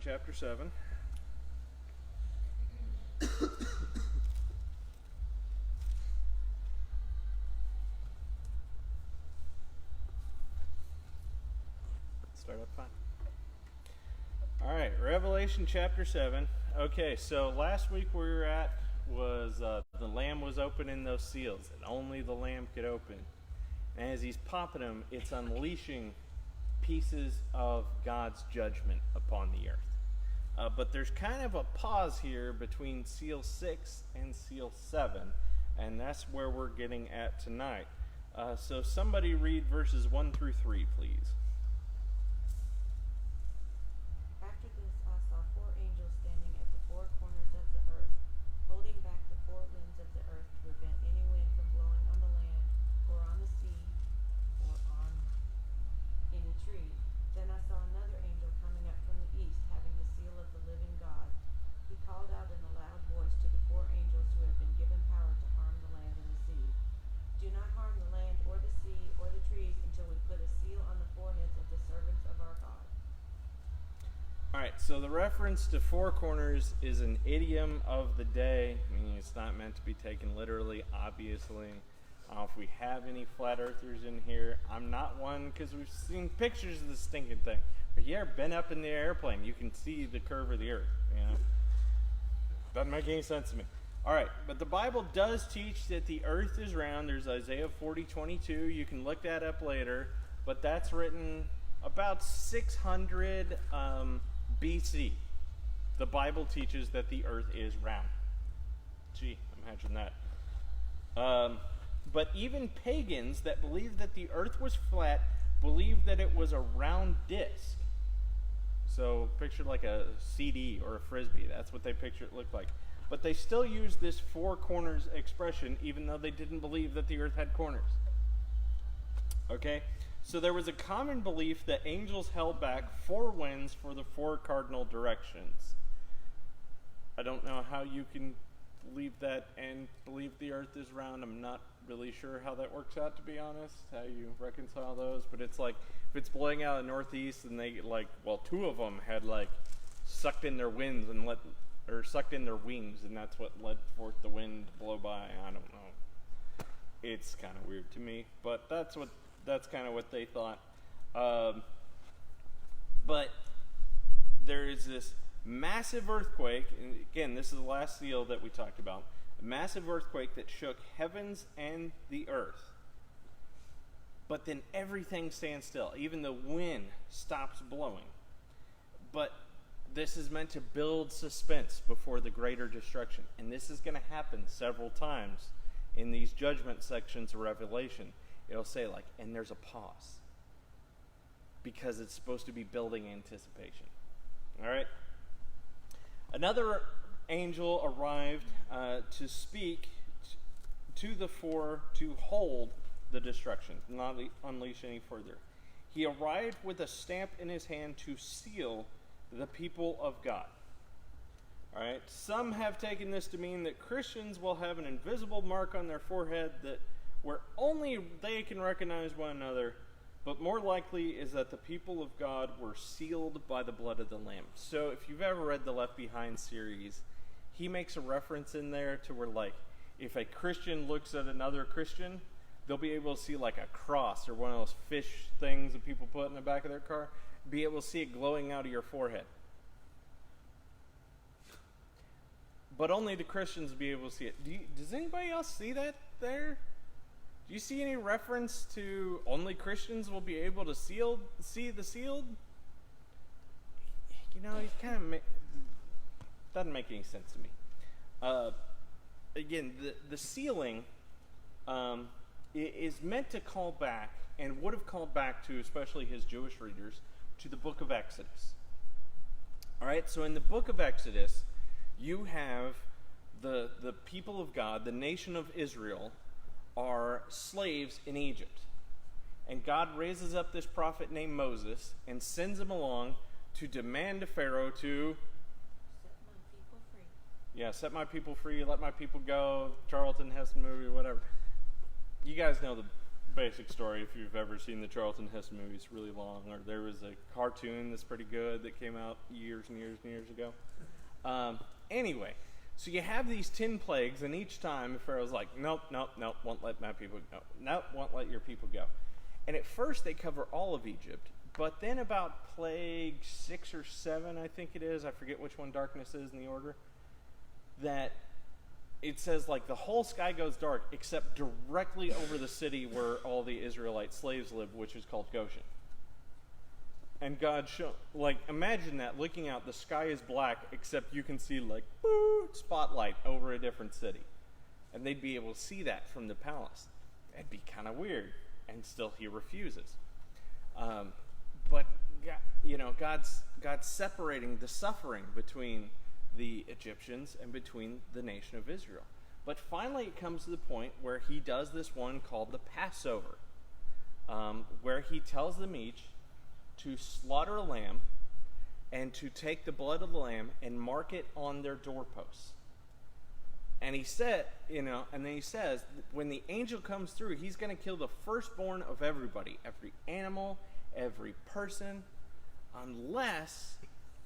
chapter 7. Start up fine. All right, Revelation chapter 7. Okay, so last week where we were at was the Lamb was opening those seals that only the Lamb could open. And as he's popping them, it's unleashing pieces of God's judgment upon the earth. But there's kind of a pause here between seal 6 and seal 7, and that's where we're getting at tonight. So somebody read verses 1 through 3, please. After this I saw 4 angels standing at the 4 corners of the earth, holding back the 4 winds of the earth to prevent any wind from blowing on the land, or on the sea, or on any tree. Then I saw another angel coming up from the east, having the seal of the living God. He called out in a loud voice to the 4 angels who have been given power to harm the land and the sea. Do not harm the land or the sea or the trees until we put a seal on the foreheads of the servants of our God. All right, so the reference to 4 corners is an idiom of the day, meaning it's not meant to be taken literally, obviously. I don't know if we have any flat earthers in here. I'm not one because we've seen pictures of this stinking thing. But you ever been up in the airplane, you can see the curve of the earth, you know? Doesn't make any sense to me. All right, but the Bible does teach that the earth is round. There's Isaiah 40:22. You can look that up later, but that's written about 600 BC. The Bible teaches that the earth is round. Gee, imagine that. But even pagans that believed that the earth was flat believed that it was a round disc. So picture like a CD or a Frisbee. That's what they picture it looked like. But they still use this 4 corners expression even though they didn't believe that the earth had corners. Okay? So there was a common belief that angels held back 4 winds for the 4 cardinal directions. I don't know how you can believe that and believe the earth is round. I'm not really sure how that works out, to be honest, how you reconcile those. But it's like, if it's blowing out of the northeast and they, 2 of them had, sucked in their winds and sucked in their wings, and that's what led forth the wind to blow by. I don't know. It's kind of weird to me, but that's kind of what they thought. But there is this massive earthquake, and again, this is the last seal that we talked about, a massive earthquake that shook heavens and the earth. But then everything stands still. Even the wind stops blowing. But this is meant to build suspense before the greater destruction. And this is going to happen several times in these judgment sections of Revelation. It'll say and there's a pause. Because it's supposed to be building anticipation. All right? Another angel arrived to speak to the 4 to hold the destruction, not unleash any further. He arrived with a stamp in his hand to seal the people of God. All right? Some have taken this to mean that Christians will have an invisible mark on their forehead that where only they can recognize one another, but more likely is that the people of God were sealed by the blood of the Lamb. So if you've ever read the Left Behind series, he makes a reference in there to where, if a Christian looks at another Christian, they'll be able to see a cross or one of those fish things that people put in the back of their car, be able to see it glowing out of your forehead. But only the Christians will be able to see it. Does anybody else see that there? Do you see any reference to only Christians will be able to see the sealed? You know, it kind of doesn't make any sense to me. Again, the sealing is meant to call back, and would have called back to, especially his Jewish readers, to the book of Exodus. All right, so in the book of Exodus, you have the people of God, the nation of Israel, are slaves in Egypt. And God raises up this prophet named Moses and sends him along to demand to Pharaoh to Set my people free. Yeah, set my people free, let my people go, Charlton Heston movie, whatever. You guys know basic story. If you've ever seen the Charlton Heston movie, it's really long. Or there was a cartoon that's pretty good that came out years and years and years ago. Anyway, so you have these 10 plagues, and each time Pharaoh's like, nope, won't let my people go. Nope, won't let your people go. And at first they cover all of Egypt, but then about plague 6 or 7, I think it is, I forget which one darkness is in the order, that it says like the whole sky goes dark except directly over the city where all the Israelite slaves live, which is called Goshen. And God imagine that, looking out, the sky is black except you can see like spotlight over a different city. And they'd be able to see that from the palace. It'd be kind of weird. And still he refuses. But God's separating the suffering between the Egyptians and between the nation of Israel. But finally it comes to the point where he does this one called the Passover, where he tells them each to slaughter a lamb and to take the blood of the lamb and mark it on their doorposts. And he said, and then he says, when the angel comes through, he's going to kill the firstborn of everybody, every animal, every person, unless,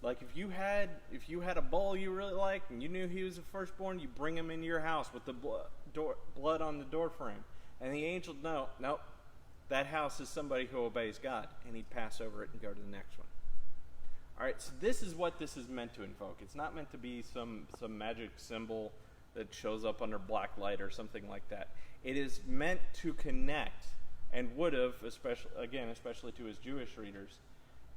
like if you had a bull you really liked and you knew he was the firstborn, you bring him into your house with the blood on the door frame. And the angel, nope, that house is somebody who obeys God, and he'd pass over it and go to the next one. All right, so this is what this is meant to invoke. It's not meant to be some magic symbol that shows up under black light or something like that. It is meant to connect, and would have, especially to his Jewish readers,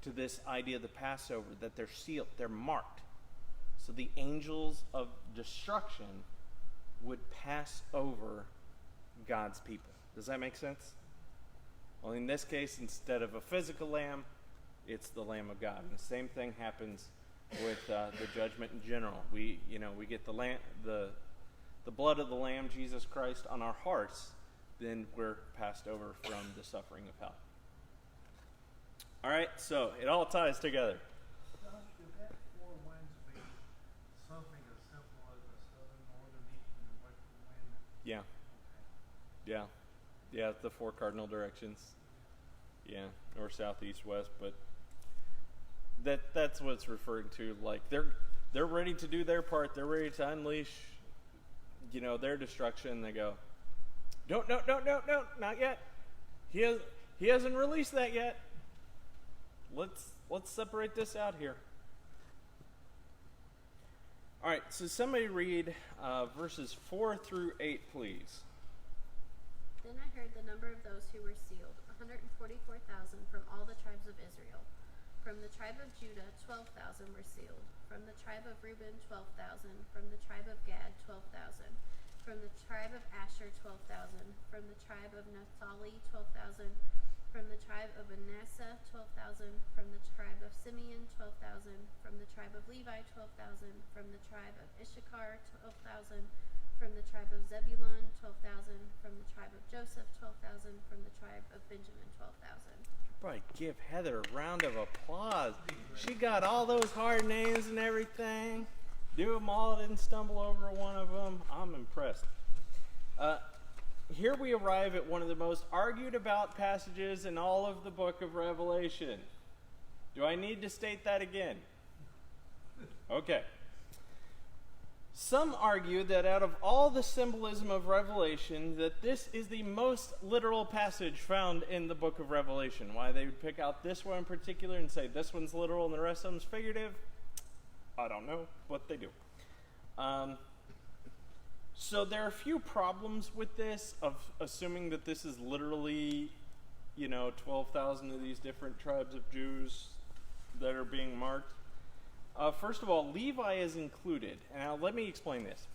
to this idea of the Passover, that they're sealed, they're marked. So the angels of destruction would pass over God's people. Does that make sense? Well, in this case, instead of a physical lamb, it's the Lamb of God. And the same thing happens with the judgment in general. We get the blood of the Lamb, Jesus Christ, on our hearts, then we're passed over from the suffering of hell. All right, so it all ties together. Josh, would that 4 winds be something as simple as a southern, northern, eastern, and western wind? Yeah. Okay. Yeah, the 4 cardinal directions. Yeah, north, south, east, west, but that's what it's referring to. Like they're ready to do their part. They're ready to unleash, their destruction. They go, no, not yet. He hasn't released that yet. Let's separate this out here. All right, so somebody read verses 4 through 8, please. Then I heard the number of those who were sealed, 144,000 from all the tribes of Israel. From the tribe of Judah, 12,000 were sealed. From the tribe of Reuben, 12,000. From the tribe of Gad, 12,000. From the tribe of Asher, 12,000. From the tribe of Naphtali, 12,000. From the tribe of Manasseh, 12,000. From the tribe of Simeon, 12,000. From the tribe of Levi, 12,000. From the tribe of Issachar, 12,000. From the tribe of Zebulun, 12,000. From the tribe of Joseph, 12,000. From the tribe of Benjamin, 12,000. Everybody give Heather a round of applause. She got all those hard names and everything. Do them all, didn't stumble over one of them. I'm impressed. Here we arrive at one of the most argued about passages in all of the book of Revelation. Do I need to state that again? Okay. Some argue that out of all the symbolism of Revelation, that this is the most literal passage found in the book of Revelation. Why they would pick out this one in particular and say this one's literal and the rest of them's figurative, I don't know, but they do. So there are a few problems with this, of assuming that this is literally, 12,000 of these different tribes of Jews that are being marked. First of all, Levi is included. Now, let me explain this.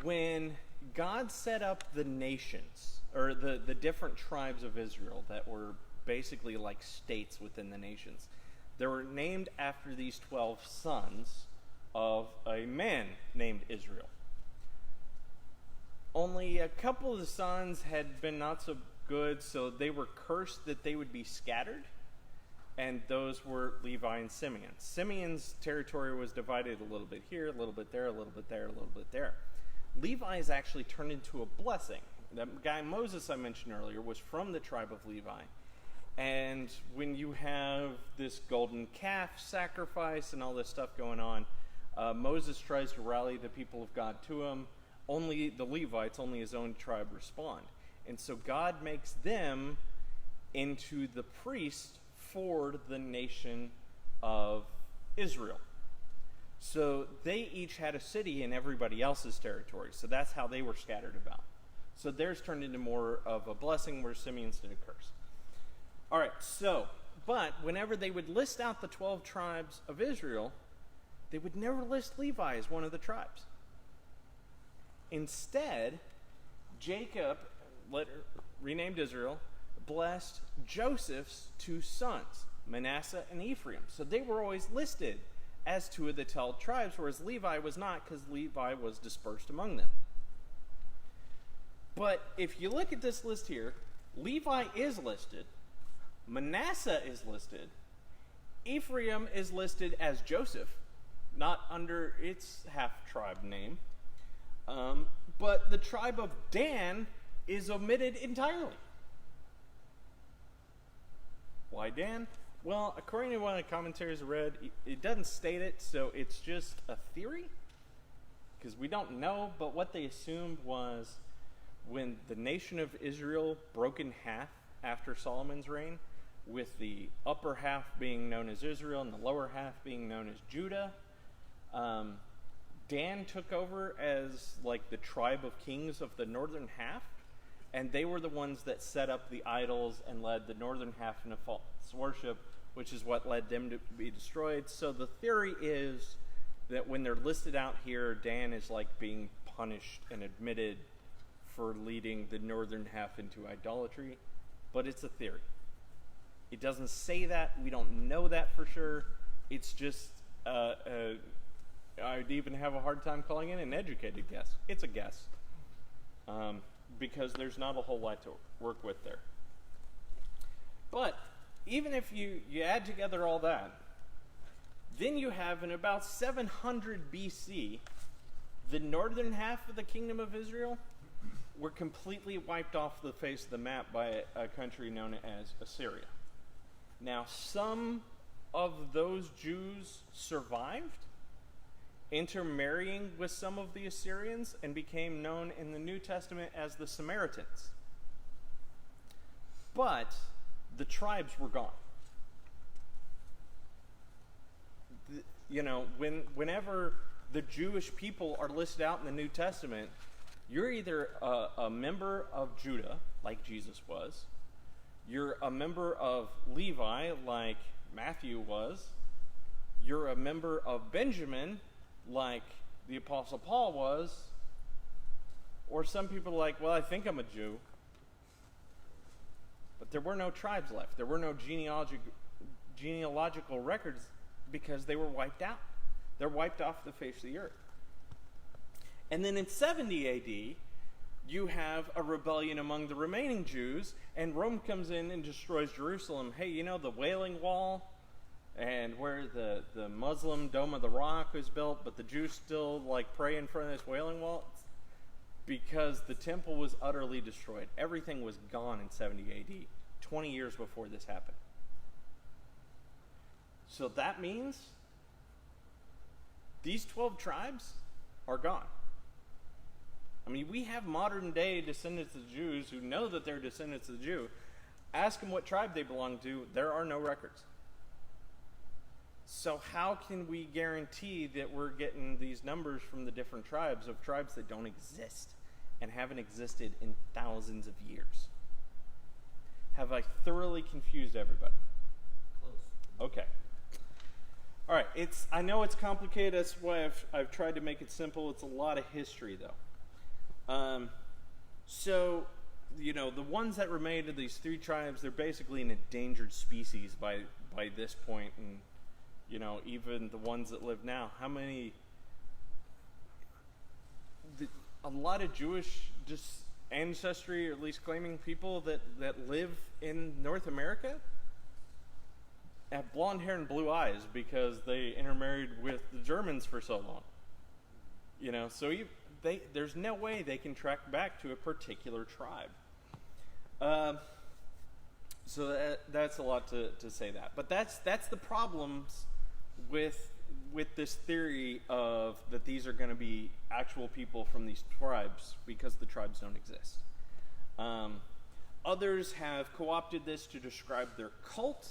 When God set up the nations, or the different tribes of Israel that were basically like states within the nations, they were named after these 12 sons of a man named Israel. Only a couple of the sons had been not so good, so they were cursed that they would be scattered. And those were Levi and Simeon. Simeon's territory was divided a little bit here, a little bit there, a little bit there, a little bit there. Levi is actually turned into a blessing. That guy Moses I mentioned earlier was from the tribe of Levi. And when you have this golden calf sacrifice and all this stuff going on, Moses tries to rally the people of God to him. Only the Levites, only his own tribe respond. And so God makes them into the priest for the nation of Israel. So they each had a city in everybody else's territory. So that's how they were scattered about. So theirs turned into more of a blessing, where Simeon's did a curse. All right, so, but whenever they would list out the 12 tribes of Israel, they would never list Levi as one of the tribes. Instead, Jacob, renamed Israel, blessed Joseph's two sons, Manasseh and Ephraim. So they were always listed as two of the 12 tribes, whereas Levi was not, because Levi was dispersed among them. But if you look at this list here, Levi is listed, Manasseh is listed, Ephraim is listed as Joseph, not under its half-tribe name, but the tribe of Dan is omitted entirely. Why Dan? Well, according to one of the commentaries I read, it doesn't state it, so it's just a theory, because we don't know, but what they assumed was when the nation of Israel broke in half after Solomon's reign, with the upper half being known as Israel and the lower half being known as Judah, Dan took over as like the tribe of kings of the northern half, and they were the ones that set up the idols and led the northern half into false worship, which is what led them to be destroyed. So the theory is that when they're listed out here, Dan is like being punished and admitted for leading the northern half into idolatry, but it's a theory. It doesn't say that. We don't know that for sure. It's just, I'd even have a hard time calling it an educated guess. It's a guess, because there's not a whole lot to work with there. But even if you add together all that, then you have in about 700 BC, the northern half of the kingdom of Israel were completely wiped off the face of the map by a country known as Assyria. Now, some of those Jews survived, intermarrying with some of the Assyrians, and became known in the New Testament as the Samaritans. But the tribes were gone. Whenever the Jewish people are listed out in the New Testament, you're either a member of Judah, like Jesus was, you're a member of Levi, like Matthew was, you're a member of Benjamin, like the Apostle Paul was, or some people are like, well, I think I'm a Jew. But there were no tribes left. There were no genealogical records because they were wiped out. They're wiped off the face of the earth. And then in 70 AD, you have a rebellion among the remaining Jews, and Rome comes in and destroys Jerusalem. Hey, you know the Wailing Wall, and where the Muslim Dome of the Rock was built, but the Jews still pray in front of this Wailing Wall? It's because the temple was utterly destroyed. Everything was gone in 70 AD, 20 years before this happened. So that means these 12 tribes are gone. I mean, we have modern day descendants of Jews who know that they're descendants of the Jew. Ask them what tribe they belong to. There are no records. So how can we guarantee that we're getting these numbers from the different tribes of tribes that don't exist and haven't existed in thousands of years? Have I thoroughly confused everybody? Close. Okay. All right. I know it's complicated. That's why I've tried to make it simple. It's a lot of history, though. The ones that remained of these three tribes, they're basically an endangered species by this point, and even the ones that live now. How many? A lot of Jewish ancestry, or at least claiming people that live in North America, have blonde hair and blue eyes because they intermarried with the Germans for so long. So there's no way they can track back to a particular tribe. So that's a lot to say that. But that's the problems with this theory of that these are going to be actual people from these tribes, because the tribes don't exist. Others have co-opted this to describe their cult.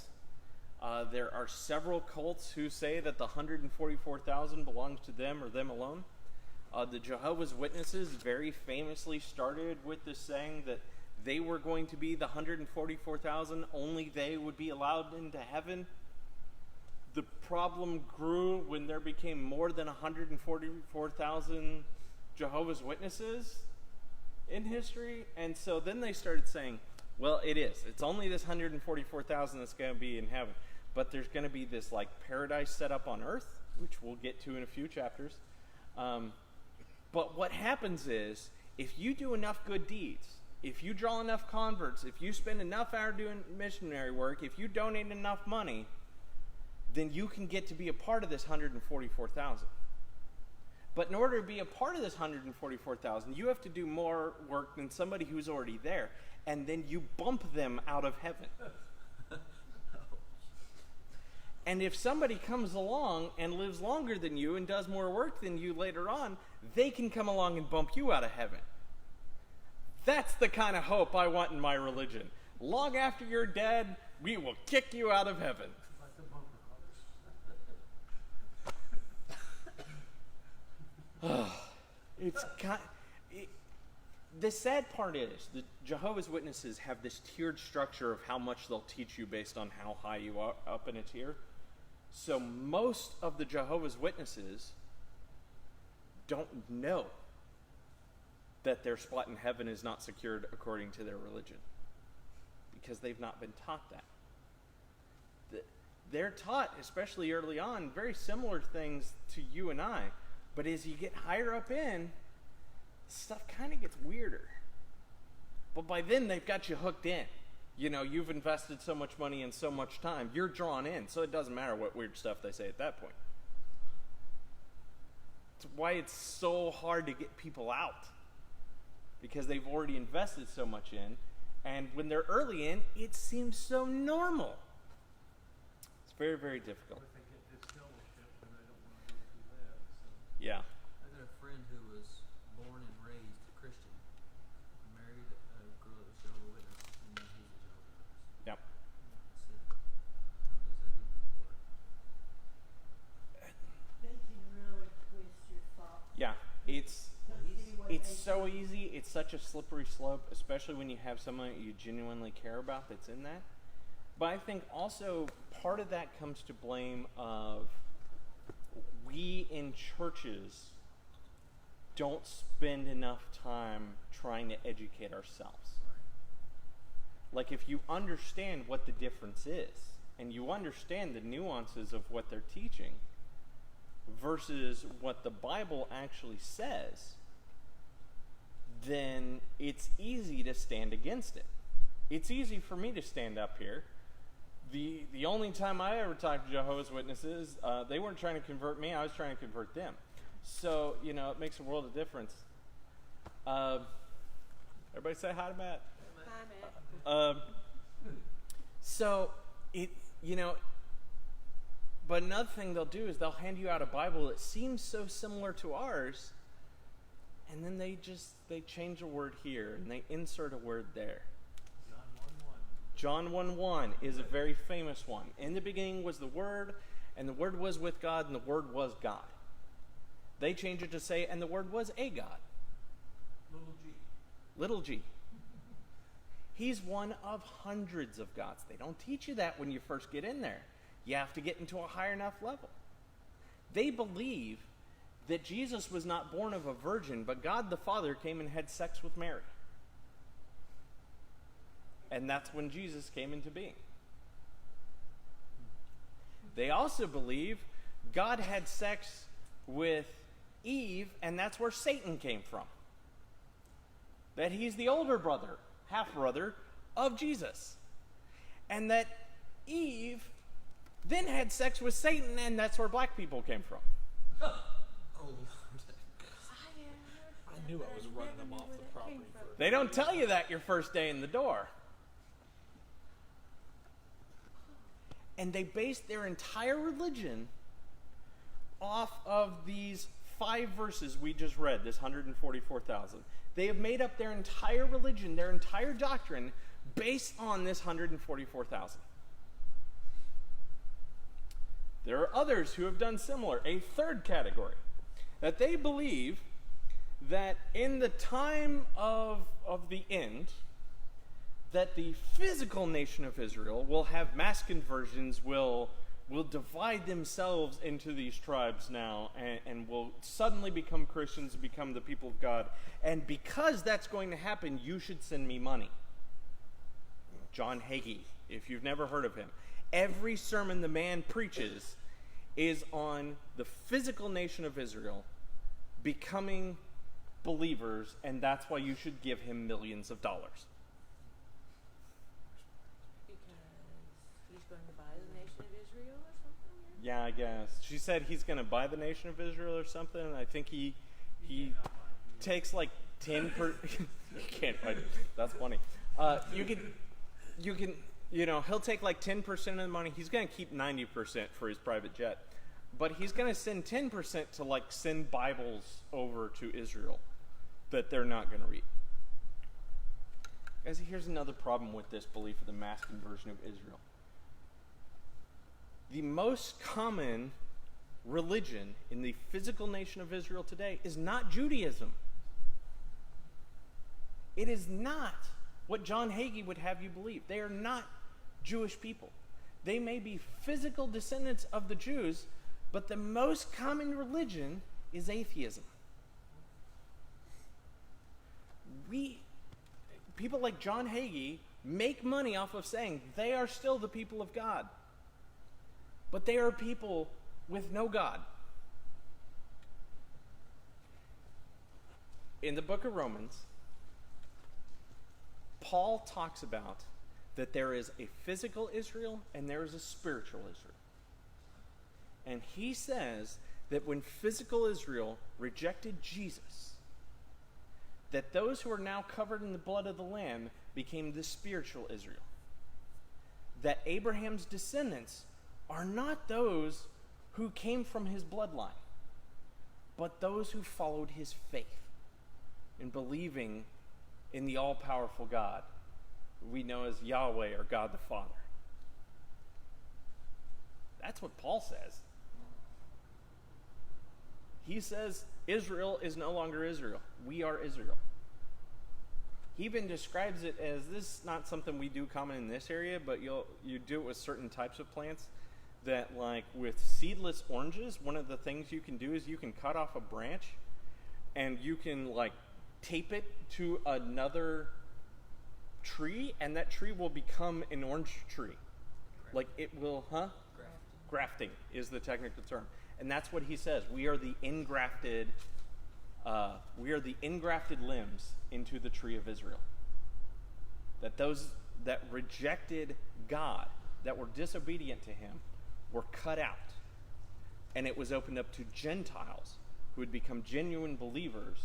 There are several cults who say that the 144,000 belongs to them or them alone. The Jehovah's Witnesses very famously started with this saying that they were going to be the 144,000, only they would be allowed into heaven. The problem grew when there became more than 144,000 Jehovah's Witnesses in history, and so then they started saying, well, it's only this 144,000 that's going to be in heaven, but there's going to be this like paradise set up on earth, which we'll get to in a few chapters. But what happens is, if you do enough good deeds, if you draw enough converts, if you spend enough hours doing missionary work, if you donate enough money, then you can get to be a part of this 144,000. But in order to be a part of this 144,000, you have to do more work than somebody who's already there, and then you bump them out of heaven. And if somebody comes along and lives longer than you and does more work than you later on, they can come along and bump you out of heaven. That's the kind of hope I want in my religion. Long after you're dead, we will kick you out of heaven. Like the bumper cars. The sad part is the Jehovah's Witnesses have this tiered structure of how much they'll teach you based on how high you are up in a tier. So most of the Jehovah's Witnesses don't know that their spot in heaven is not secured according to their religion, because they've not been taught that. They're taught, especially early on, very similar things to you and I, but as you get higher up in, stuff kind of gets weirder. But by then, they've got you hooked in. You know, you've invested so much money and so much time. You're drawn in, so it doesn't matter what weird stuff they say at that point. It's why it's so hard to get people out, because they've already invested so much in, and when they're early in, it seems so normal. It's very, very difficult. But they get this fellowship and they don't want to go through that. So. Yeah. I had a friend who was born and raised Christian, married a girl that was Jehovah's Witness, and now he's a Jehovah's Witness. Yep. I said, how does that even work? They can really twist your thoughts. Yeah. See what It's they so easy. It's such a slippery slope, especially when you have someone that you genuinely care about that's in that. But I think also part of that comes to blame of we in churches don't spend enough time trying to educate ourselves. Like, if you understand what the difference is, and you understand the nuances of what they're teaching versus what the Bible actually says, then it's easy to stand against it. It's easy for me to stand up here. The only time I ever talked to Jehovah's Witnesses, they weren't trying to convert me, I was trying to convert them. So, you know, it makes a world of difference. Everybody say hi to Matt. Hi, Matt. So, but another thing they'll do is they'll hand you out a Bible that seems so similar to ours, and then they change a word here, and they insert a word there. John 1:1 is a very famous one. In the beginning was the Word, and the Word was with God, and the Word was God. They change it to say, and the Word was a God. Little g. He's one of hundreds of gods. They don't teach you that when you first get in there. You have to get into a higher enough level. They believe that Jesus was not born of a virgin, but God the Father came and had sex with Mary. And that's when Jesus came into being. They also believe God had sex with Eve, and that's where Satan came from. That he's the older brother, half-brother, of Jesus. And that Eve then had sex with Satan, and that's where black people came from. Oh, Lord. knew I was running them off the property for. They don't tell you that your first day in the door. And they based their entire religion off of these 5 verses we just read, this 144,000. They have made up their entire religion, their entire doctrine, based on this 144,000. There are others who have done similar. A third category, that they believe that in the time of the end, that the physical nation of Israel will have mass conversions, will divide themselves into these tribes now, and will suddenly become Christians and become the people of God. And because that's going to happen, you should send me money. John Hagee, if you've never heard of him. Every sermon the man preaches is on the physical nation of Israel becoming believers, and that's why you should give him millions of dollars. Because he's going to buy the nation of Israel or something? Yeah, I guess. She said he's going to buy the nation of Israel or something. I think he takes like 10 per... You can't find it. That's funny. You can, he'll take like 10% of the money. He's going to keep 90% for his private jet. But he's going to send 10% to like send Bibles over to Israel that they're not going to read. Guys, here's another problem with this belief of the mass conversion of Israel. The most common religion in the physical nation of Israel today is not Judaism. It is not what John Hagee would have you believe. They are not Jewish people. They may be physical descendants of the Jews, but the most common religion is atheism. People like John Hagee make money off of saying they are still the people of God, but they are people with no God. In the book of Romans, Paul talks about that there is a physical Israel and there is a spiritual Israel. And he says that when physical Israel rejected Jesus, that those who are now covered in the blood of the Lamb became the spiritual Israel. That Abraham's descendants are not those who came from his bloodline, but those who followed his faith in believing in the all-powerful God we know as Yahweh or God the Father. That's what Paul says. He says Israel is no longer Israel. We are Israel. He even describes it as, this is not something we do common in this area, but you do it with certain types of plants, that like with seedless oranges, one of the things you can do is you can cut off a branch and you can like tape it to another tree, and that tree will become an orange tree. Like it will, Grafting is the technical term. And that's what he says. We are the engrafted limbs into the tree of Israel. That those that rejected God, that were disobedient to him, were cut out. And it was opened up to Gentiles who would become genuine believers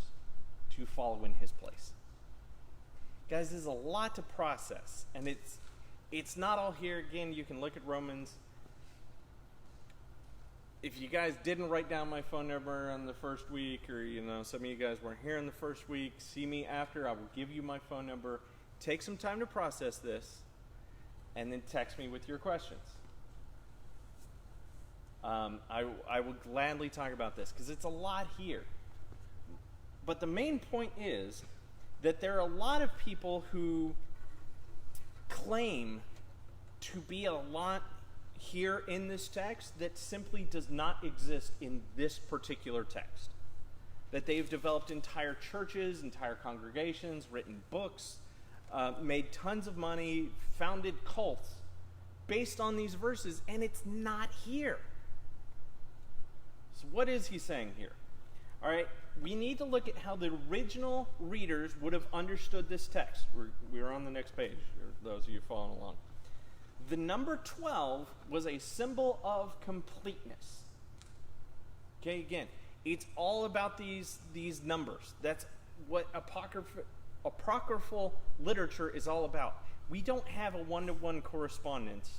to follow in his place. Guys, there's a lot to process. And it's not all here. Again, you can look at Romans. If you guys didn't write down my phone number on the first week, or some of you guys weren't here in the first week, see me after. I will give you my phone number. Take some time to process this, and then text me with your questions. I will gladly talk about this because it's a lot here. But the main point is that there are a lot of people who claim to be a lot here in this text that simply does not exist in this particular text. That they've developed entire churches, entire congregations, written books, made tons of money, founded cults based on these verses, and it's not here. So what is he saying here? All right, we need to look at how the original readers would have understood this text. We're on the next page, for those of you following along. The number 12 was a symbol of completeness. Okay, again, it's all about these numbers. That's what apocryphal literature is all about. We don't have a one-to-one correspondence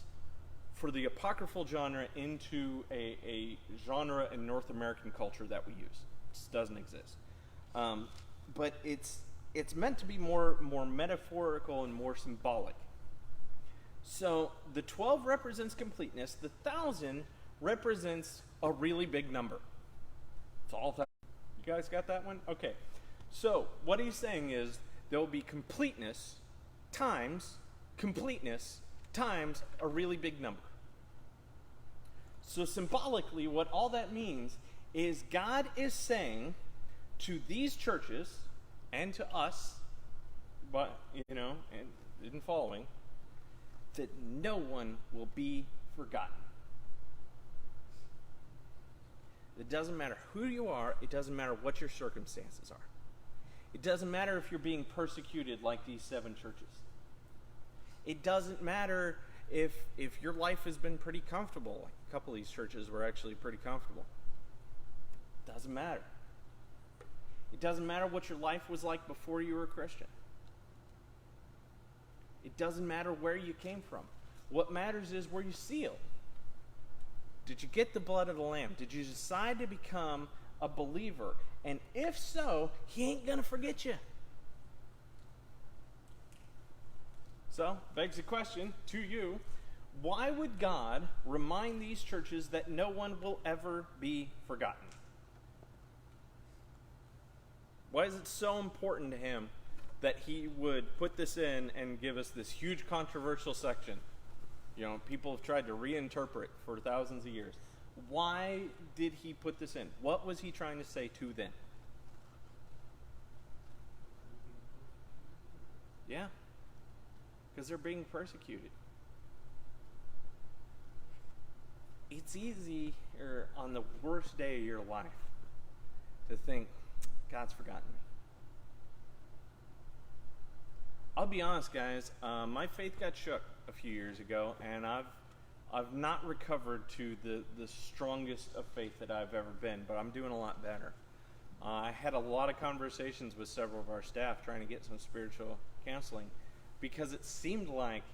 for the apocryphal genre into a genre in North American culture that we use. It just doesn't exist. But it's meant to be more metaphorical and more symbolic. So the 12 represents completeness. The 1,000 represents a really big number. It's all that. You guys got that one? Okay. So what he's saying is there will be completeness times a really big number. So symbolically, what all that means is God is saying to these churches and to us, but and in following, that no one will be forgotten. It doesn't matter who you are. It doesn't matter what your circumstances are. It doesn't matter if you're being persecuted like these 7 churches. It doesn't matter if your life has been pretty comfortable. Like a couple of these churches were actually pretty comfortable. It doesn't matter. It doesn't matter what your life was like before you were a Christian. It doesn't matter where you came from. What matters is, were you sealed? Did you get the blood of the Lamb? Did you decide to become a believer? And if so, he ain't going to forget you. So, begs the question to you, why would God remind these churches that no one will ever be forgotten? Why is it so important to him that he would put this in and give us this huge controversial section? People have tried to reinterpret for thousands of years. Why did he put this in? What was he trying to say to them? Yeah. Because they're being persecuted. It's easy on the worst day of your life to think, God's forgotten me. I'll be honest, guys. My faith got shook a few years ago, and I've not recovered to the strongest of faith that I've ever been, but I'm doing a lot better. I had a lot of conversations with several of our staff trying to get some spiritual counseling, because it seemed like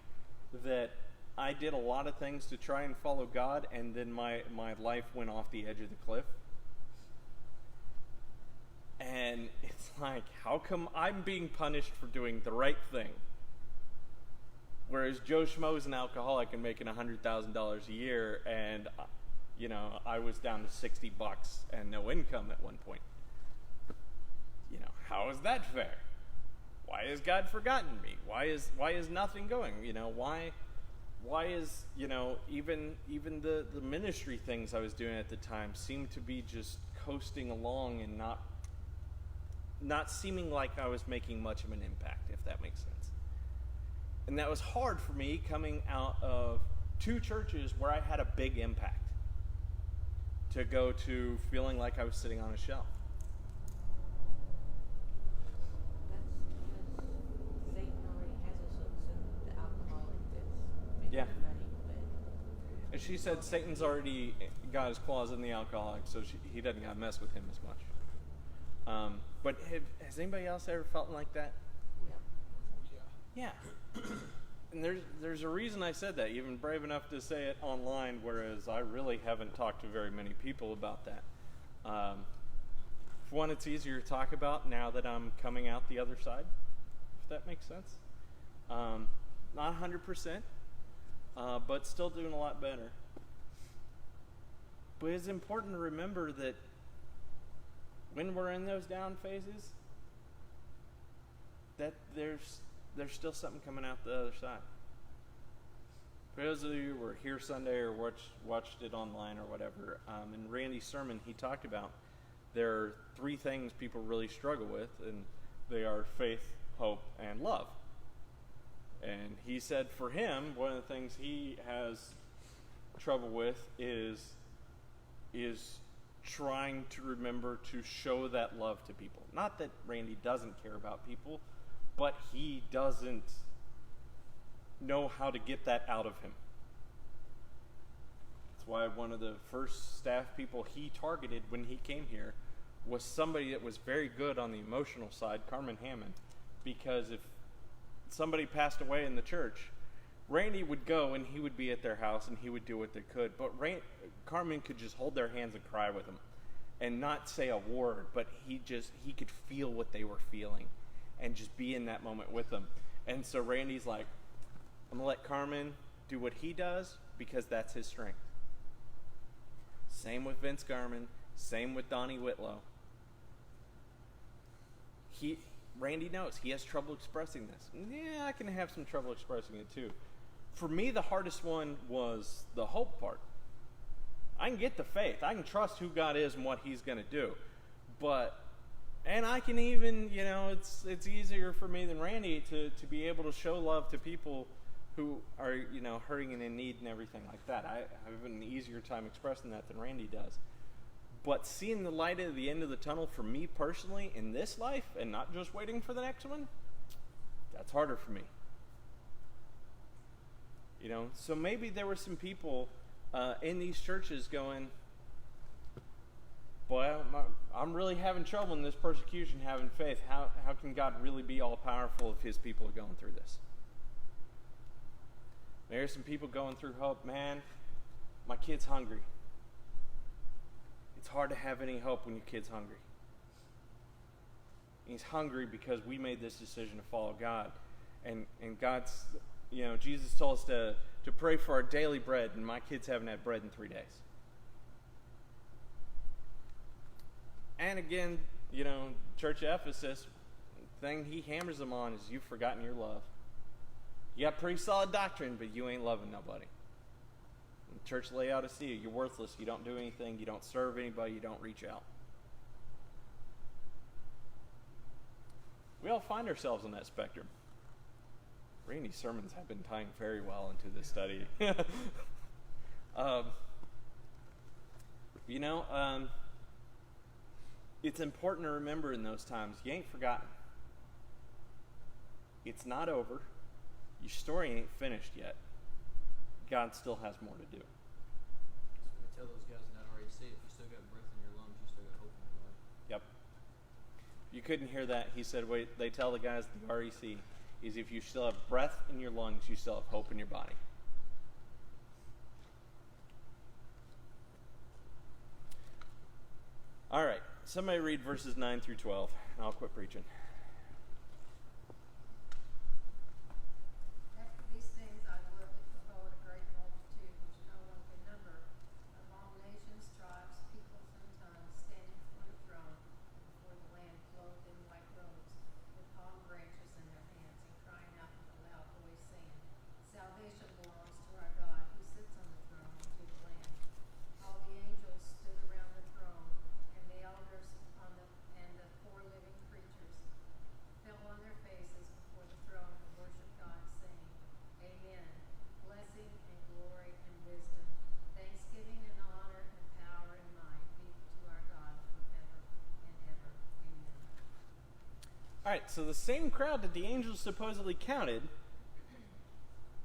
that I did a lot of things to try and follow God, and then my life went off the edge of the cliff. And it's like, how come I'm being punished for doing the right thing? Whereas Joe Schmo's an alcoholic and making $100,000 a year, and I was down to $60 and no income at one point. How is that fair? Why has God forgotten me? Why is nothing going? Why is even the ministry things I was doing at the time seemed to be just coasting along and not seeming like I was making much of an impact, if that makes sense. And that was hard for me coming out of 2 churches where I had a big impact, to go to feeling like I was sitting on a shelf. That's because Satan already has us hooked in the alcoholic that's making Yeah. the money. But And she said Satan's already got his claws in the alcoholic, so he doesn't got to mess with him as much. But has anybody else ever felt like that? yeah. Yeah. And there's a reason I said that, even brave enough to say it online, whereas I really haven't talked to very many people about that. For one, it's easier to talk about now that I'm coming out the other side, if that makes sense. Not 100%, but still doing a lot better. But it's important to remember that when we're in those down phases, that there's still something coming out the other side. For those of you who were here Sunday or watched it online or whatever, in Randy's sermon, he talked about there are 3 things people really struggle with, and they are faith, hope, and love. And he said for him, one of the things he has trouble with is trying to remember to show that love to people. Not that Randy doesn't care about people, but he doesn't know how to get that out of him. That's why one of the first staff people he targeted when he came here was somebody that was very good on the emotional side, Carmen Hammond, because if somebody passed away in the church, Randy would go and he would be at their house and he would do what they could. But Carmen could just hold their hands and cry with them and not say a word, but he could feel what they were feeling and just be in that moment with them. And so Randy's like, I'm going to let Carmen do what he does because that's his strength. Same with Vince Garman. Same with Donnie Whitlow. Randy knows he has trouble expressing this. Yeah, I can have some trouble expressing it too. For me, the hardest one was the hope part. I can get the faith. I can trust who God is and what he's going to do. And I can even, it's easier for me than Randy to be able to show love to people who are, hurting and in need and everything like that. I have an easier time expressing that than Randy does. But seeing the light at the end of the tunnel for me personally in this life and not just waiting for the next one, that's harder for me. So maybe there were some people in these churches going, boy, I'm really having trouble in this persecution having faith. How can God really be all powerful if his people are going through this? There's some people going through hope. Man, my kid's hungry. It's hard to have any hope when your kid's hungry. He's hungry because we made this decision to follow God. And God's, Jesus told us to pray for our daily bread, and my kids haven't had bread in 3 days. And again, Church of Ephesus, the thing he hammers them on is you've forgotten your love. You got pretty solid doctrine, but you ain't loving nobody. Church Laodicea, you're worthless. You don't do anything. You don't serve anybody. You don't reach out. We all find ourselves on that spectrum. Randy's sermons have been tying very well into this study. It's important to remember in those times, you ain't forgotten. It's not over. Your story ain't finished yet. God still has more to do. So we tell those guys in that RAC, if you still got breath in your lungs, you still got hope in your life. Yep. You couldn't hear that. He said, wait, they tell the guys at the REC, is if you still have breath in your lungs, you still have hope in your body. All right. Somebody read verses 9 through 12, and I'll quit preaching. After these things I looked, and behold, a great multitude which no one can number, of all nations, tribes, peoples, and tongues, standing before the throne, and before the Lamb, clothed in white robes, with palm branches in their hands, and crying out with a loud voice, saying, Salvation belongs to our God, who sits on the throne, and to the Lamb. All the angels stood around the throne, and the elders and the 4 living creatures fell on their faces before the throne and worshiped God, saying, Amen. Blessing and glory and wisdom, thanksgiving and honor and power and might be to our God forever and ever. Amen. All right, so the same crowd that the angels supposedly counted,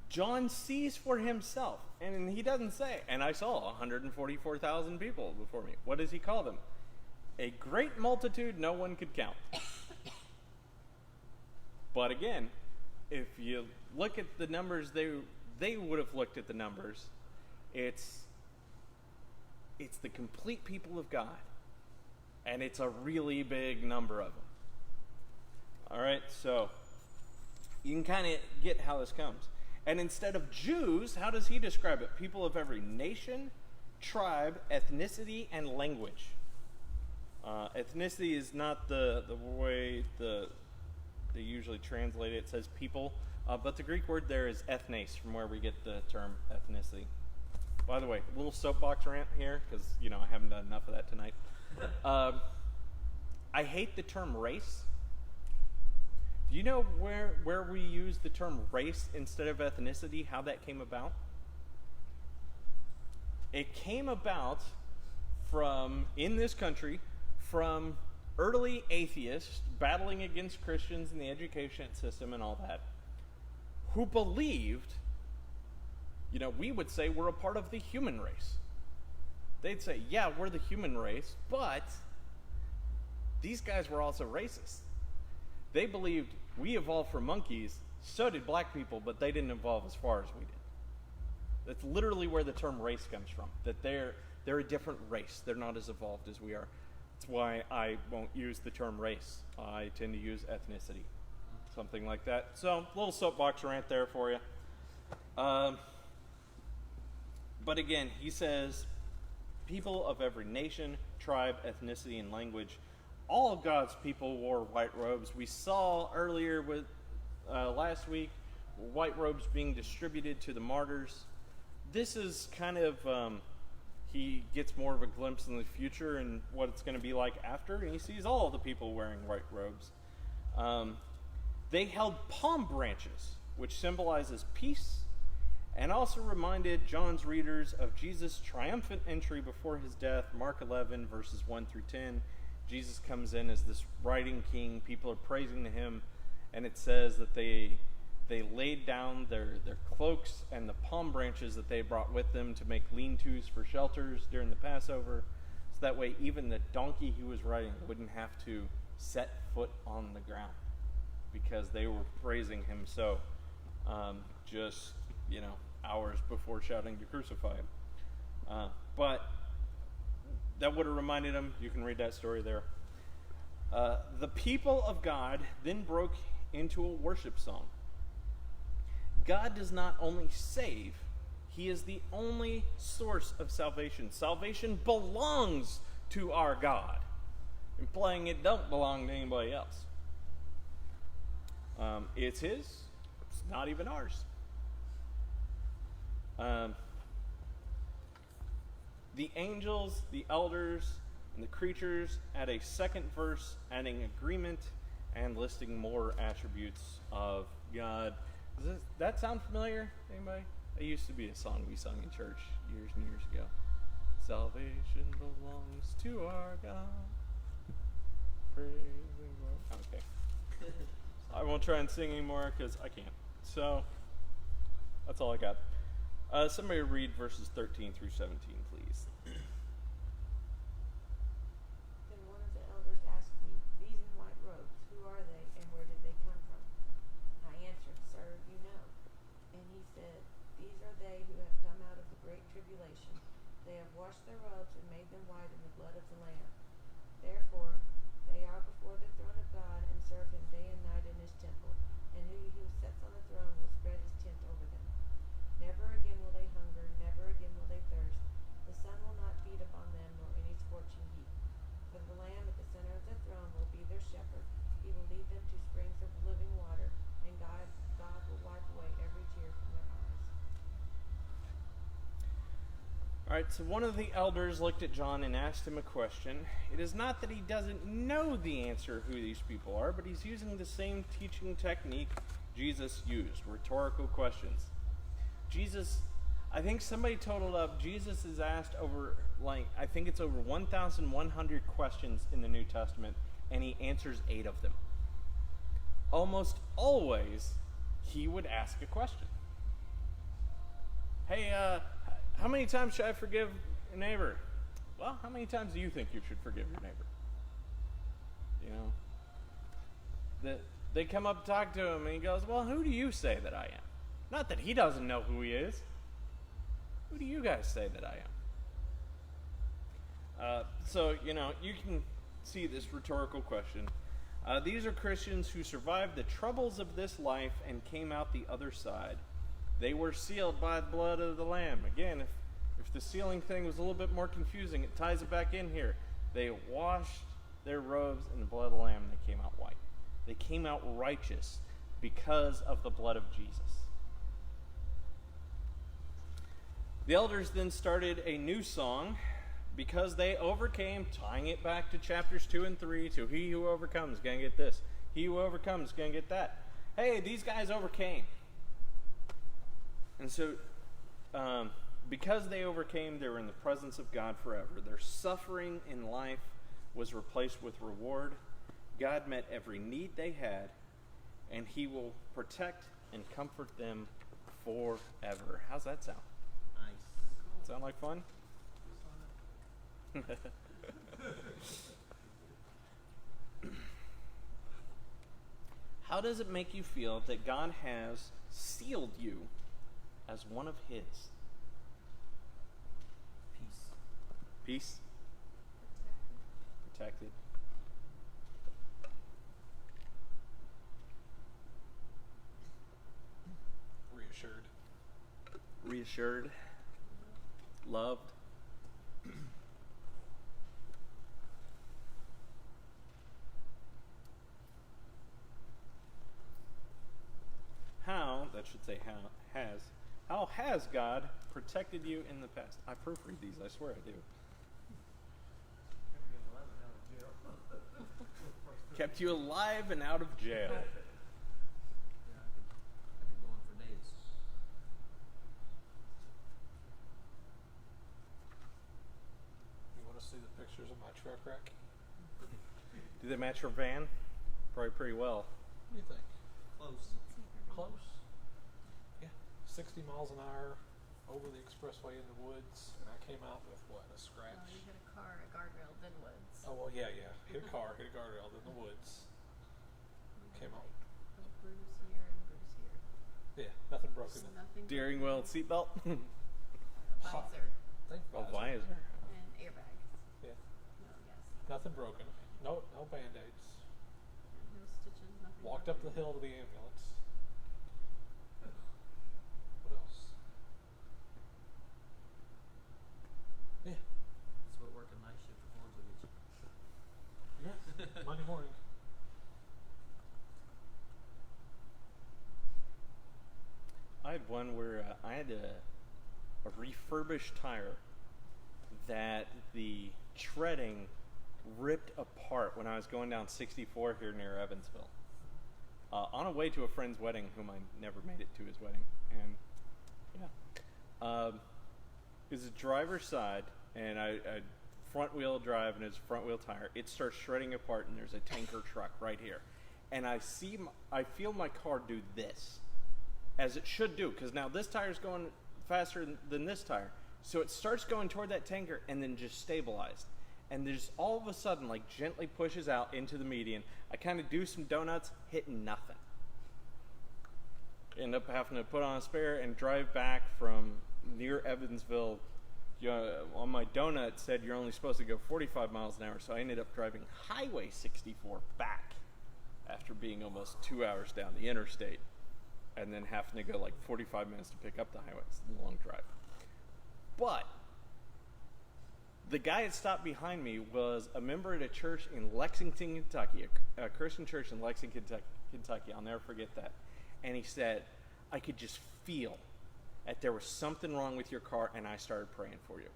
John sees for himself. And he doesn't say, and I saw 144,000 people before me. What does he call them? A great multitude no one could count. But again, if you look at the numbers, they would have looked at the numbers. It's the complete people of God. And it's a really big number of them. All right, so you can kind of get how this comes. And instead of Jews, how does he describe it? People of every nation, tribe, ethnicity, and language. Ethnicity is not the way they usually translate it. It says people. But the Greek word there is ethnes, from where we get the term ethnicity. By the way, a little soapbox rant here, because, I haven't done enough of that tonight. I hate the term race. Do you know where we use the term race instead of ethnicity, how that came about? It came about in this country, from early atheists battling against Christians in the education system and all that, who believed, we would say we're a part of the human race. They'd say, yeah, we're the human race, but these guys were also racist. They believed we evolved from monkeys, so did black people, but they didn't evolve as far as we did. That's literally where the term race comes from, that they're a different race. They're not as evolved as we are. That's why I won't use the term race. I tend to use ethnicity, something like that. So, little soapbox rant there for you. But again, he says, people of every nation, tribe, ethnicity, and language, all of God's people wore white robes. We saw earlier with last week, white robes being distributed to the martyrs. This is kind of, he gets more of a glimpse in the future and what it's going to be like after, and he sees all of the people wearing white robes. They held palm branches, which symbolizes peace, and also reminded John's readers of Jesus' triumphant entry before his death. Mark 11, verses 1 through 10. Jesus comes in as this riding king. People are praising to him, and it says that they laid down their cloaks and the palm branches that they brought with them to make lean-tos for shelters during the Passover. So that way even the donkey he was riding wouldn't have to set foot on the ground, because they were praising him so just, hours before shouting to crucify him. But that would have reminded him. You can read that story there. The people of God then broke into a worship song. God does not only save, he is the only source of salvation. Salvation belongs to our God, implying it don't belong to anybody else. It's his. It's not even ours. The angels, the elders, and the creatures add a second verse, adding agreement and listing more attributes of God. Does that sound familiar? Anybody? It used to be a song we sung in church years and years ago. Salvation belongs to our God. Praise the Lord. Okay. I won't try and sing anymore because I can't. So, that's all I got. Somebody read verses 13 through 17, please. Then one of the elders asked me, "These in white robes, who are they, and where did they come from?" I answered, "Sir, you know." And he said, "These are they who have come out of the great tribulation. They have washed their robes and made them white in the blood of the Lamb. Therefore, they are before the throne of God and serve him day and night in his temple. And he who sits on the throne will spread his tent over them. Never again will they hunger, never again will they thirst. The sun will not beat upon them, nor any scorching heat. For the Lamb at the center of the throne will be their shepherd. He will lead them to springs of living water, and God will wipe away every tear from their eyes." All right, so one of the elders looked at John and asked him a question. It is not that he doesn't know the answer who these people are, but he's using the same teaching technique Jesus used, rhetorical questions. I think somebody totaled up, Jesus is asked over, I think it's over 1,100 questions in the New Testament, and he answers 8 of them. Almost always, he would ask a question. Hey, how many times should I forgive a neighbor? Well, how many times do you think you should forgive your neighbor? They come up to talk to him, and he goes, "Well, who do you say that I am?" Not that he doesn't know who he is. Who do you guys say that I am? So, you can see this rhetorical question. These are Christians who survived the troubles of this life and came out the other side. They were sealed by the blood of the Lamb. Again, if the sealing thing was a little bit more confusing, it ties it back in here. They washed their robes in the blood of the Lamb, and they came out white. They came out righteous because of the blood of Jesus. The elders then started a new song because they overcame, tying it back to chapters 2 and 3, to he who overcomes is going to get this. He who overcomes is going to get that. Hey, these guys overcame. And so, because they overcame, they were in the presence of God forever. Their suffering in life was replaced with reward. God met every need they had, and he will protect and comfort them forever. How's that sound? Nice. Sound like fun? how does it make you feel that God has sealed you as one of His? Peace. Peace? Protected. Reassured. Reassured. Loved. That should say how has God protected you in the past? I proofread these, I swear I do. Kept you alive and out of jail. Yeah, I could go on for days. You want to see the pictures of my truck wreck? Do they match your van? Probably pretty well. What do you think? Close. Close? Yeah. 60 miles an hour over the expressway in the woods, and I came out with what? A scratch? No, you hit a car, a guardrail, then woods. Oh, well, yeah. Hit a car, hit a guardrail, then the woods. Came out. A bruise here and a bruise here. Yeah, nothing broken. Nothing. Steering wheel, seatbelt, A visor Thank a visor. visor. and airbags. Yeah, No gas. nothing broken. No band-aids. No stitches. Nothing. Walked up the broken. hill to the ambulance. What else? Yeah. That's what working night shift for Fords will get you. Yeah. Monday morning. I had one where I had a refurbished tire that the treading ripped apart when I was going down 64 here near Evansville. On a way to a friend's wedding, whom I never made it to his wedding. And yeah. It was a driver's side, and I front wheel drive, and it's a front wheel tire. It starts shredding apart, and there's a tanker truck right here. And I feel my car do this, as it should do, because now this tire's going faster than this tire. So it starts going toward that tanker and then just stabilized. And there's all of a sudden, like, gently pushes out into the median. I kind of do some donuts, hitting nothing. End up having to put on a spare and drive back from near Evansville. On my donut, it said you're only supposed to go 45 miles an hour, so I ended up driving Highway 64 back after being almost 2 hours down the interstate, and then having to go like 45 minutes to pick up the highway. It's a long drive. But the guy that stopped behind me was a member at a church in Lexington, Kentucky, a Christian church in Lexington, Kentucky. I'll never forget that. And he said, I could just feel that there was something wrong with your car, and I started praying for you.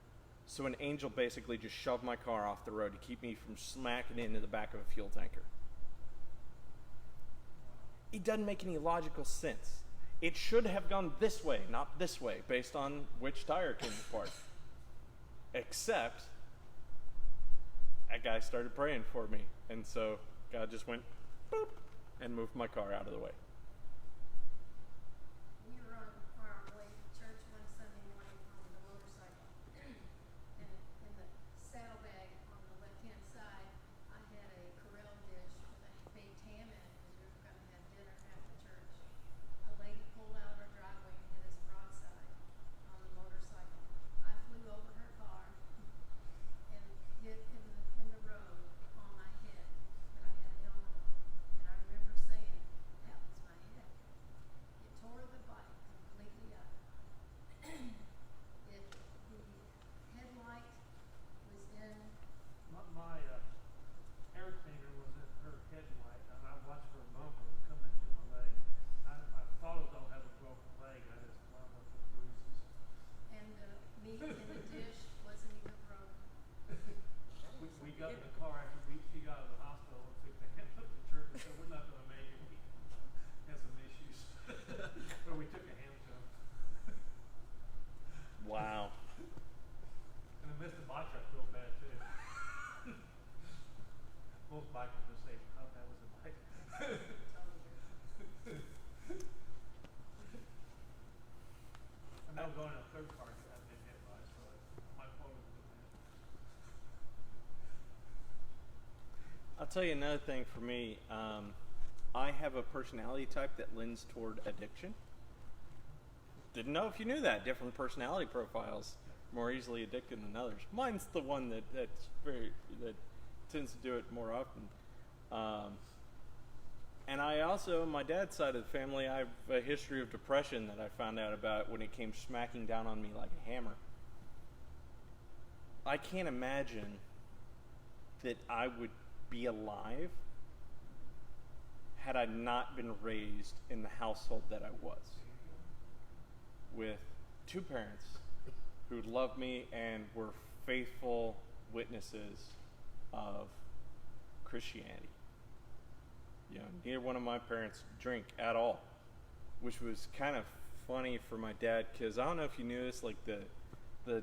So an angel basically just shoved my car off the road to keep me from smacking into the back of a fuel tanker. It doesn't make any logical sense. It should have gone this way, not this way, based on which tire came apart. Except, that guy started praying for me. And so God just went, boop, and moved my car out of the way. We were on our way to church one Sunday morning on the motorcycle. And in the saddlebag on the left-hand side, I had a Corelle dish with a baked ham in it because we were going to have dinner after church. A lady pulled out of her driveway and hit us broadside on the motorcycle. I flew over her car and hit in the road on my head, but I had a helmet on. And I remember saying, that was my head. It tore the bike completely up. The headlight was in, My air cleaner was in her headlight, and I watched her bumper come into my leg. I thought I was gonna have a broken leg. I just wound up with bruises. and the meat in the dish wasn't even broken. We got in the car after she got out of the hospital and took the ham up to church and said, we're not gonna make it. We had some issues. But we took a ham to him. Wow. And I missed the bike truck real bad too. Most bikers would say, how bad was the bike? I'm now going in a third car that I've been hit by, so my fault was a little bit. I'll tell you another thing for me. I have a personality type that lends toward addiction. Didn't know if you knew that. Different personality profiles more easily addicted than others. Mine's the one that tends to do it more often. And I also, my dad's side of the family, I have a history of depression that I found out about when it came smacking down on me like a hammer. I can't imagine that I would be alive had I not been raised in the household that I was, with two parents who loved me and were faithful witnesses of Christianity. You know, neither one of my parents drink at all, which was kind of funny for my dad, because I don't know if you knew this, like the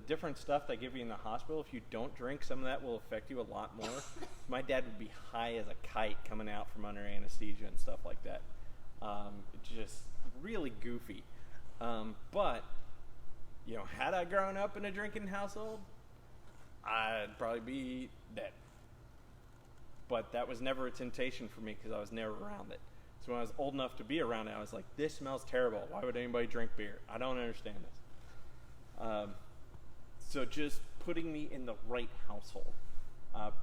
different stuff they give you in the hospital, if you don't drink, some of that will affect you a lot more. My dad would be high as a kite coming out from under anesthesia and stuff like that. Just really goofy. But, you know, had I grown up in a drinking household, I'd probably be dead. But that was never a temptation for me because I was never around it. So when I was old enough to be around it, I was like, this smells terrible. Why would anybody drink beer? I don't understand this. So just putting me in the right household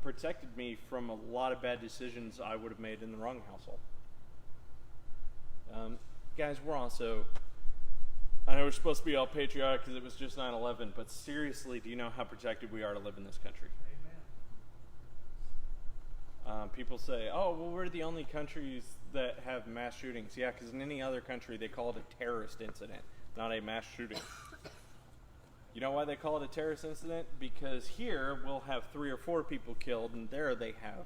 protected me from a lot of bad decisions I would have made in the wrong household. Guys, we're also, I know we're supposed to be all patriotic because it was just 9/11, but seriously, do you know how protected we are to live in this country? People say, oh, well, we're the only countries that have mass shootings. Yeah, because in any other country, they call it a terrorist incident, not a mass shooting. You know why they call it a terrorist incident? Because here we'll have 3 or 4 people killed, and there they have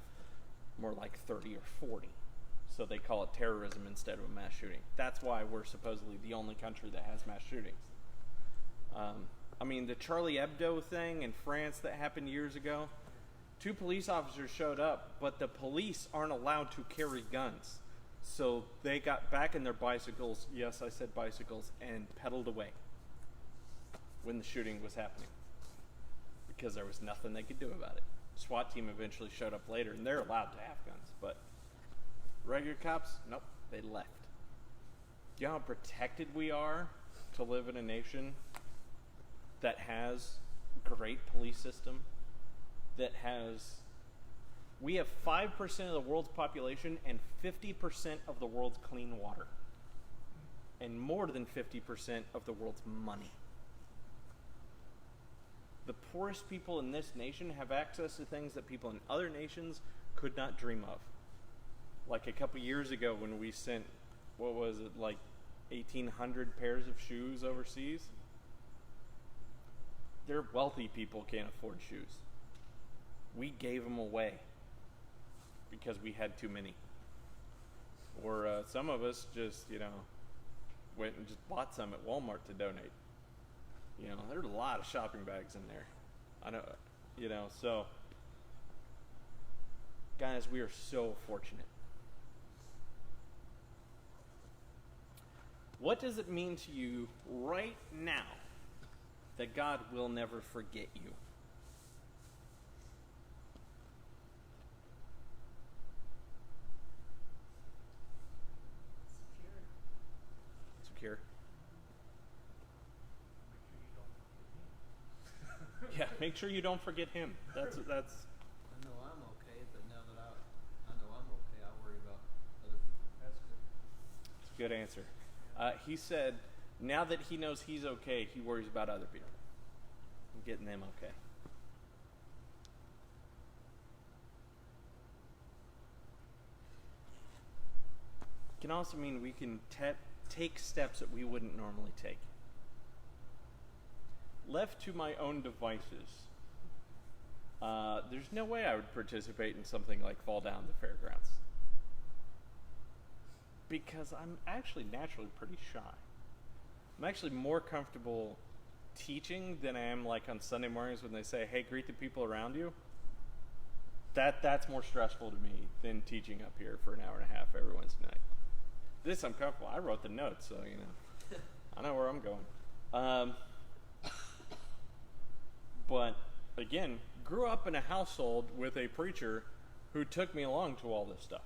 more like 30 or 40. So they call it terrorism instead of a mass shooting. That's why we're supposedly the only country that has mass shootings. I mean, the Charlie Hebdo thing in France that happened years ago, 2 police officers showed up, but the police aren't allowed to carry guns. So they got back in their bicycles, yes, I said bicycles, and pedaled away when the shooting was happening because there was nothing they could do about it. SWAT team eventually showed up later, and they're allowed to have guns, but regular cops, nope, they left. Do you know how protected we are to live in a nation that has a great police system, that has, we have 5% of the world's population and 50% of the world's clean water, and more than 50% of the world's money. The poorest people in this nation have access to things that people in other nations could not dream of. Like a couple years ago when we sent, what was it, like 1,800 pairs of shoes overseas? Their wealthy people can't afford shoes. We gave them away because we had too many. Or some of us just, you know, went and just bought some at Walmart to donate. You know, there's a lot of shopping bags in there. I know, you know, so guys, we are so fortunate. What does it mean to you right now that God will never forget you? Secure. Yeah, make sure you don't forget him. That's. I know I'm okay, but now that I know I'm okay, I worry about other people. That's good. It's a good answer. He said, now that he knows he's okay, he worries about other people and getting them okay. It can also mean we can take steps that we wouldn't normally take. Left to my own devices, there's no way I would participate in something like Fall Down the Fairgrounds. Because I'm actually naturally pretty shy. I'm actually more comfortable teaching than I am like on Sunday mornings when they say, hey, greet the people around you. That's more stressful to me than teaching up here for an hour and a half every Wednesday night. This I'm comfortable. I wrote the notes, so you know. I know where I'm going. But again, grew up in a household with a preacher who took me along to all this stuff.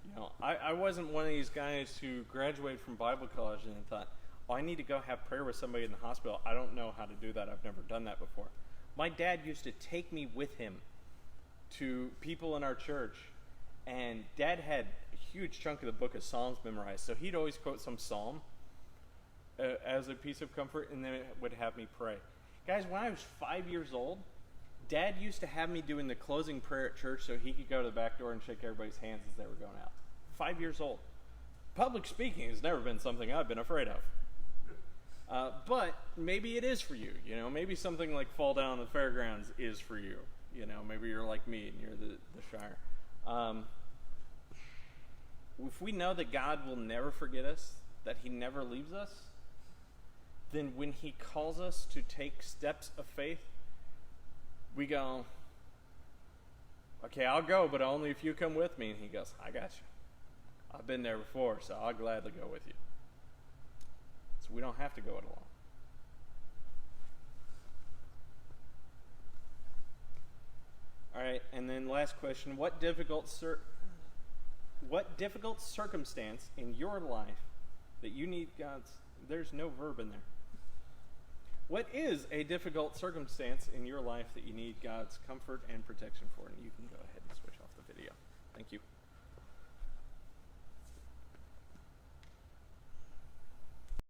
You know, I wasn't one of these guys who graduated from Bible college and thought, oh, I need to go have prayer with somebody in the hospital. I don't know how to do that. I've never done that before. My dad used to take me with him to people in our church, and Dad had a huge chunk of the book of Psalms memorized, so he'd always quote some psalm as a piece of comfort, and then would have me pray. Guys, when I was 5 years old, Dad used to have me doing the closing prayer at church so he could go to the back door and shake everybody's hands as they were going out. 5 years old. Public speaking has never been something I've been afraid of. But maybe it is for you. You know, maybe something like fall down on the fairgrounds is for you. You know, maybe you're like me and you're the Shire. If we know that God will never forget us, that he never leaves us, then when he calls us to take steps of faith, we go, okay, I'll go, but only if you come with me. And he goes, I got you. I've been there before, so I'll gladly go with you. So we don't have to go it alone. All right, and then last question, what difficult circumstance in your life that you need God's, there's no verb in there. What is a difficult circumstance in your life that you need God's comfort and protection for? And you can go ahead and switch off.